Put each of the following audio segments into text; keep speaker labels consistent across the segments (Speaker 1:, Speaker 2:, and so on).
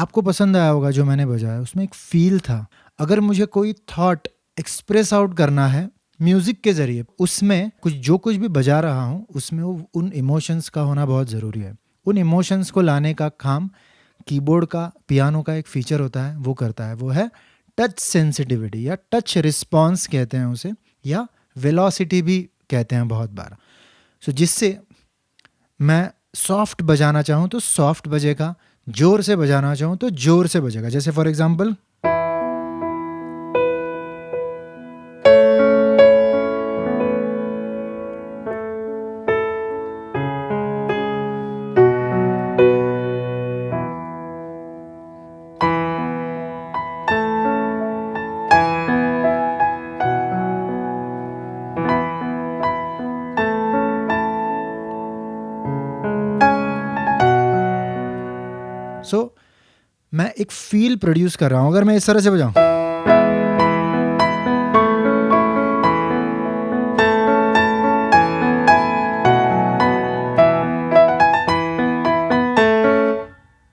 Speaker 1: आपको पसंद आया होगा जो मैंने बजाया, उसमें एक फ़ील था। अगर मुझे कोई थॉट एक्सप्रेस आउट करना है म्यूज़िक के ज़रिए, उसमें जो कुछ भी बजा रहा हूँ उसमें वो उन इमोशंस का होना बहुत ज़रूरी है। उन इमोशंस को लाने का काम कीबोर्ड का, पियानो का एक फ़ीचर होता है, वो करता है। वो है टच सेंसिटिविटी या टच रिस्पॉन्स कहते हैं उसे, या वेलोसिटी भी कहते हैं बहुत बार। जिससे मैं सॉफ्ट बजाना चाहूँ तो सॉफ्ट बजेगा, ज़ोर से बजाना चाहूँ तो ज़ोर से बजेगा। जैसे फॉर एग्ज़ाम्पल मैं एक फ़ील प्रोड्यूस कर रहा हूँ। अगर मैं इस तरह से बजाऊँ,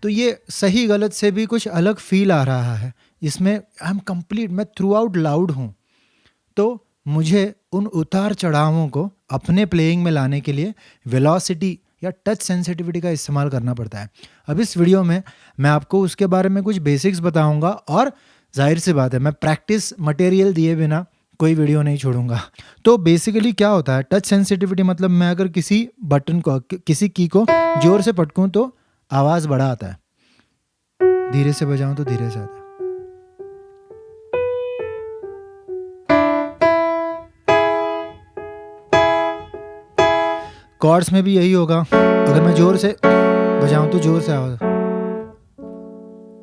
Speaker 1: तो ये सही गलत से भी कुछ अलग फ़ील आ रहा है। इसमें आई एम कंप्लीट, मैं थ्रू आउट लाउड हूँ। तो मुझे उन उतार चढ़ावों को अपने प्लेइंग में लाने के लिए वेलोसिटी या टच सेंसिटिविटी का इस्तेमाल करना पड़ता है। अब इस वीडियो में मैं आपको उसके बारे में कुछ बेसिक्स बताऊंगा, और जाहिर सी बात है मैं प्रैक्टिस मटेरियल दिए बिना कोई वीडियो नहीं छोड़ूंगा। तो बेसिकली क्या होता है टच सेंसिटिविटी, मतलब मैं अगर किसी बटन को, किसी की को जोर से पटकूं तो आवाज़ बड़ा आता है, धीरे से बजाऊं तो धीरे से आता है। कॉर्ड्स में भी यही होगा, अगर मैं जोर से बजाऊं तो जोर से आवाज़,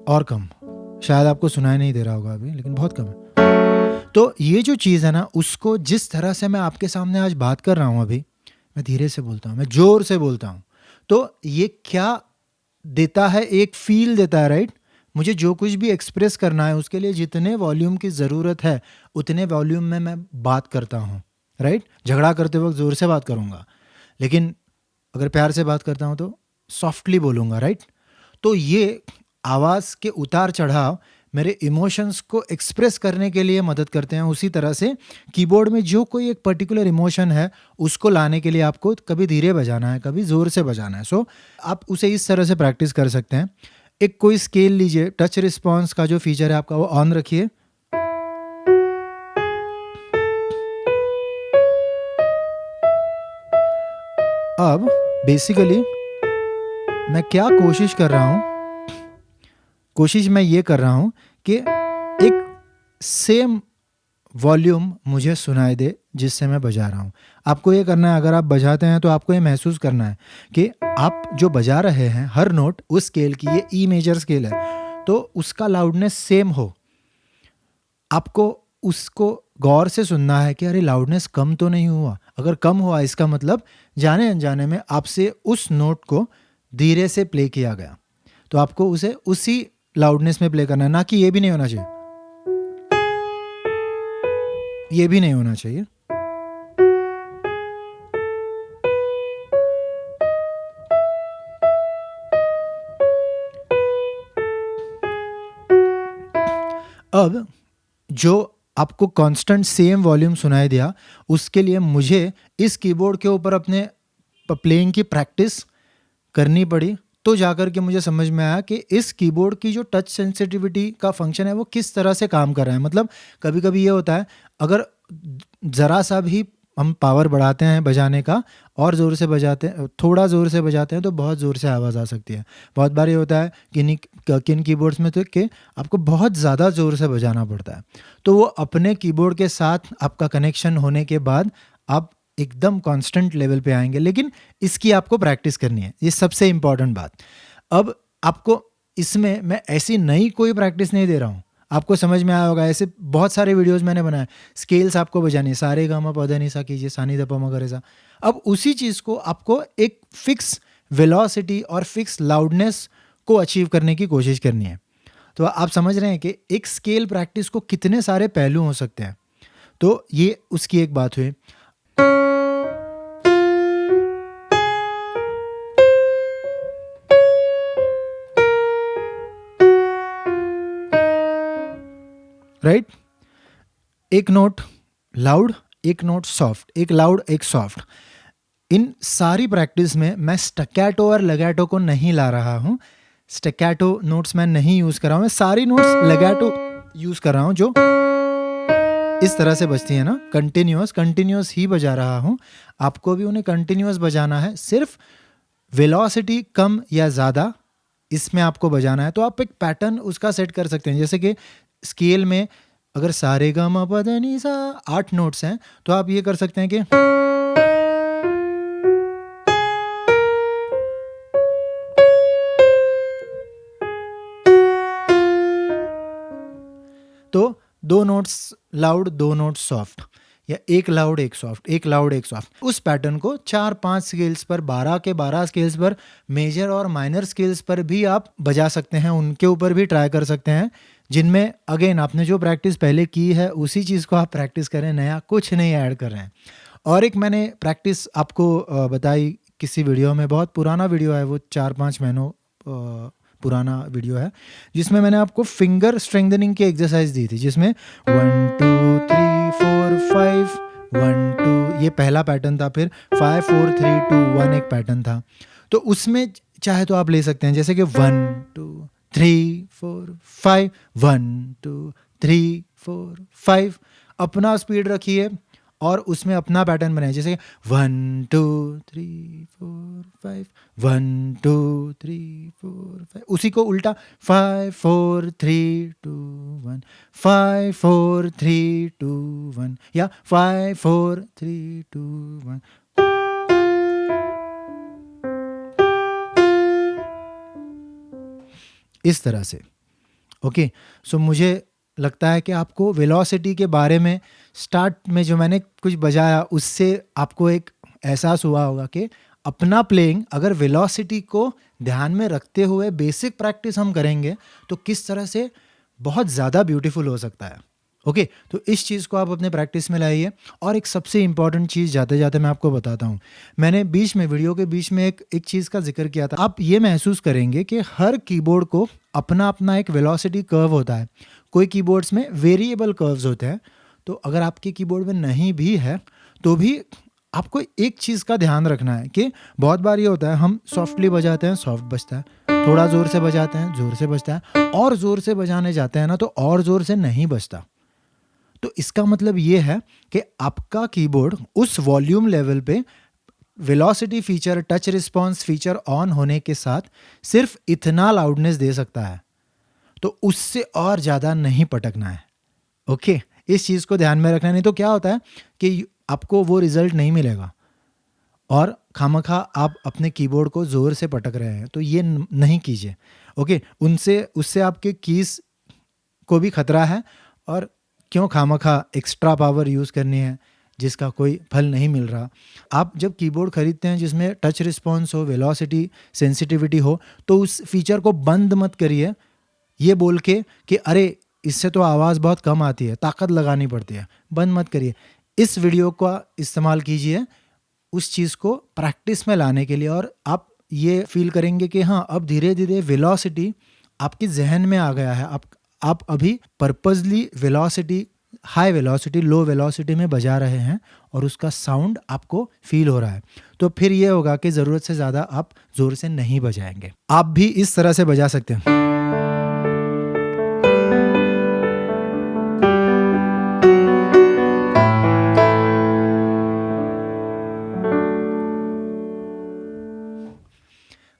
Speaker 1: और कम, शायद आपको सुनाई नहीं दे रहा होगा अभी, लेकिन बहुत कम है। तो ये जो चीज़ है ना, उसको जिस तरह से मैं आपके सामने आज बात कर रहा हूँ अभी, मैं धीरे से बोलता हूँ, मैं जोर से बोलता हूँ, तो ये क्या देता है, एक फील देता है, राइट। मुझे जो कुछ भी एक्सप्रेस करना है उसके लिए जितने वॉल्यूम की ज़रूरत है उतने वॉल्यूम में मैं बात करता हूँ, राइट। झगड़ा करते वक्त ज़ोर से बात करूँगा, लेकिन अगर प्यार से बात करता हूँ तो सॉफ्टली बोलूँगा, राइट। तो ये आवाज़ के उतार चढ़ाव मेरे इमोशंस को एक्सप्रेस करने के लिए मदद करते हैं। उसी तरह से कीबोर्ड में जो कोई एक पर्टिकुलर इमोशन है उसको लाने के लिए आपको कभी धीरे बजाना है, कभी ज़ोर से बजाना है। आप उसे इस तरह से प्रैक्टिस कर सकते हैं। एक कोई स्केल लीजिए, टच रिस्पॉन्स का जो फीचर है आपका वो ऑन रखिए। अब बेसिकली मैं क्या कोशिश कर रहा हूँ, कोशिश मैं ये कर रहा हूँ कि एक सेम वॉल्यूम मुझे सुनाई दे जिससे मैं बजा रहा हूँ। आपको ये करना है, अगर आप बजाते हैं तो आपको ये महसूस करना है कि आप जो बजा रहे हैं हर नोट उस स्केल की, ये ई मेजर स्केल है, तो उसका लाउडनेस सेम हो। आपको उसको गौर से सुनना है कि अरे लाउडनेस कम तो नहीं हुआ। अगर कम हुआ इसका मतलब जाने अनजाने में आपसे उस नोट को धीरे से प्ले किया गया, तो आपको उसे उसी लाउडनेस में प्ले करना है, ना कि ये भी नहीं होना चाहिए, ये भी नहीं होना चाहिए। अब जो आपको कांस्टेंट सेम वॉल्यूम सुनाई दिया, उसके लिए मुझे इस कीबोर्ड के ऊपर अपने प्लेइंग की प्रैक्टिस करनी पड़ी, तो जाकर के मुझे समझ में आया कि इस कीबोर्ड की जो टच सेंसिटिविटी का फंक्शन है वो किस तरह से काम कर रहा है। मतलब कभी कभी ये होता है, अगर ज़रा सा भी हम पावर बढ़ाते हैं बजाने का और ज़ोर से बजाते हैं, थोड़ा ज़ोर से बजाते हैं तो बहुत ज़ोर से आवाज़ आ सकती है। बहुत बार ये होता है किन कीबोर्ड्स में तो कि आपको बहुत ज़्यादा ज़ोर से बजाना पड़ता है, तो वो अपने कीबोर्ड के साथ आपका कनेक्शन होने के बाद आप एकदम कांस्टेंट लेवल पे आएंगे। लेकिन इसकी आपको प्रैक्टिस करनी है, ये सबसे इम्पॉर्टेंट बात। अब आपको इसमें मैं ऐसी नई कोई प्रैक्टिस नहीं दे रहा हूँ, आपको समझ में आया होगा, ऐसे बहुत सारे वीडियोस मैंने बनाए, स्केल्स आपको बजानी, सारे गामा पधा निसा कीजिए, सानी द प म ग रे सा। अब उसी चीज़ को आपको एक फिक्स वेलोसिटी और फिक्स लाउडनेस को अचीव करने की कोशिश करनी है। तो आप समझ रहे हैं कि एक स्केल प्रैक्टिस को कितने सारे पहलू हो सकते हैं। तो ये उसकी एक बात हुई। राइट? एक नोट लाउड, एक नोट सॉफ्ट, एक लाउड एक सॉफ्ट। इन सारी प्रैक्टिस में मैं स्टैक्कैटो और लेगैटो को नहीं ला रहा हूँ। स्टैक्कैटो नोट्स मैं नहीं यूज़ कर रहा हूँ, मैं सारी नोट्स लेगैटो यूज़ कर रहा हूँ जो इस तरह से बजती है ना, कंटिन्यूस ही बजा रहा हूँ। आपको भी उन्हें कंटिन्यूस बजाना है, सिर्फ वेलोसिटी कम या ज़्यादा इसमें आपको बजाना है। तो आप एक पैटर्न उसका सेट कर सकते हैं, जैसे कि स्केल में अगर सा रे गा मा पा धा नी सा 8 नोट्स हैं, तो आप ये कर सकते हैं कि तो 2 नोट्स लाउड 2 नोट्स सॉफ्ट, या एक लाउड एक सॉफ्ट, एक लाउड एक सॉफ्ट। उस पैटर्न को 4-5 स्केल्स पर, 12 के 12 स्केल्स पर, मेजर और माइनर स्केल्स पर भी आप बजा सकते हैं, उनके ऊपर भी ट्राई कर सकते हैं, जिनमें अगेन आपने जो प्रैक्टिस पहले की है उसी चीज़ को आप प्रैक्टिस करें, नया कुछ नहीं ऐड कर रहे हैं। और एक मैंने प्रैक्टिस आपको बताई किसी वीडियो में, बहुत पुराना वीडियो है वो, 4-5 महीनों पुराना वीडियो है, जिसमें मैंने आपको फिंगर स्ट्रेंथनिंग की एक्सरसाइज दी थी, जिसमें 1 2 3 4 5 1 2 ये पहला पैटर्न था, फिर 5 4 3 2 1 एक पैटर्न था। तो उसमें चाहे तो आप ले सकते हैं, जैसे कि 1 2 3 4 5 1 2 3 4 5, अपना स्पीड रखिए और उसमें अपना पैटर्न बनाइए, जैसे 1 2 3 4 5 1 2 3 4 5, उसी को उल्टा 5 4 3 2 1 5 4 3 2 1, या 5 4 3 2 1। इस तरह से। ओके, सो मुझे लगता है कि आपको वेलोसिटी के बारे में स्टार्ट में जो मैंने कुछ बजाया उससे आपको एक एहसास हुआ होगा कि अपना प्लेइंग अगर वेलोसिटी को ध्यान में रखते हुए बेसिक प्रैक्टिस हम करेंगे तो किस तरह से बहुत ज़्यादा ब्यूटीफुल हो सकता है। ओके, तो इस चीज़ को आप अपने प्रैक्टिस में लाइए। और एक सबसे इम्पॉर्टेंट चीज़ जाते जाते मैं आपको बताता हूँ, मैंने बीच में वीडियो के बीच में एक चीज़ का जिक्र किया था। आप ये महसूस करेंगे कि हर कीबोर्ड को अपना अपना एक वेलोसिटी कर्व होता है। कोई कीबोर्ड्स में वेरिएबल कर्व्स होते हैं, तो अगर आपके कीबोर्ड में नहीं भी है तो भी आपको एक चीज़ का ध्यान रखना है कि बहुत बार ये होता है हम सॉफ्टली बजाते हैं, सॉफ्ट बजता है, थोड़ा ज़ोर से बजाते हैं, ज़ोर से बजता है, और ज़ोर से बजाने जाते हैं ना तो और ज़ोर से नहीं बजता। तो इसका मतलब ये है कि आपका कीबोर्ड उस वॉल्यूम लेवल पे velocity feature, touch response feature on होने के साथ सिर्फ इतना लाउडनेस दे सकता है, तो उससे और ज़्यादा नहीं पटकना है। ओके, इस चीज़ को ध्यान में रखना, नहीं तो क्या होता है कि आपको वो रिजल्ट नहीं मिलेगा और खामखा आप अपने कीबोर्ड को ज़ोर से पटक रहे हैं, तो ये नहीं कीजिए। ओके, उससे आपके कीज को भी खतरा है, और क्यों खामखा एक्स्ट्रा पावर यूज़ करनी है जिसका कोई फल नहीं मिल रहा। आप जब कीबोर्ड खरीदते हैं जिसमें टच रिस्पॉन्स हो, वेलोसिटी सेंसिटिविटी हो, तो उस फीचर को बंद मत करिए ये बोल के कि अरे इससे तो आवाज़ बहुत कम आती है, ताकत लगानी पड़ती है। बंद मत करिए, इस वीडियो का इस्तेमाल कीजिए उस चीज़ को प्रैक्टिस में लाने के लिए, और आप ये फील करेंगे कि हाँ, अब धीरे धीरे वेलोसिटी आपके जहन में आ गया है। आप अभी पर्पसली वेलोसिटी, हाई वेलोसिटी, लो वेलोसिटी में बजा रहे हैं और उसका साउंड आपको फील हो रहा है, तो फिर ये होगा कि ज़रूरत से ज़्यादा आप ज़ोर से नहीं बजाएंगे। आप भी इस तरह से बजा सकते हैं।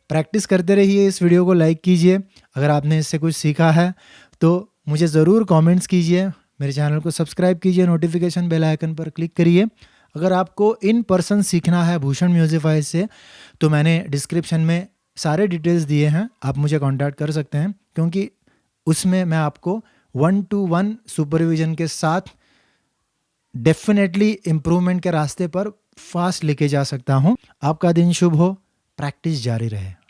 Speaker 1: प्रैक्टिस करते रहिए, इस वीडियो को लाइक कीजिए। अगर आपने इससे कुछ सीखा है तो मुझे ज़रूर कमेंट्स कीजिए, मेरे चैनल को सब्सक्राइब कीजिए, नोटिफिकेशन बेल आइकन पर क्लिक करिए। अगर आपको इन पर्सन सीखना है भूषण म्यूजिफाई से, तो मैंने डिस्क्रिप्शन में सारे डिटेल्स दिए हैं, आप मुझे कांटेक्ट कर सकते हैं, क्योंकि उसमें मैं आपको 1-to-1 सुपरविजन के साथ डेफिनेटली इम्प्रूवमेंट के रास्ते पर फास्ट लेके जा सकता हूँ। आपका दिन शुभ हो, प्रैक्टिस जारी रहे।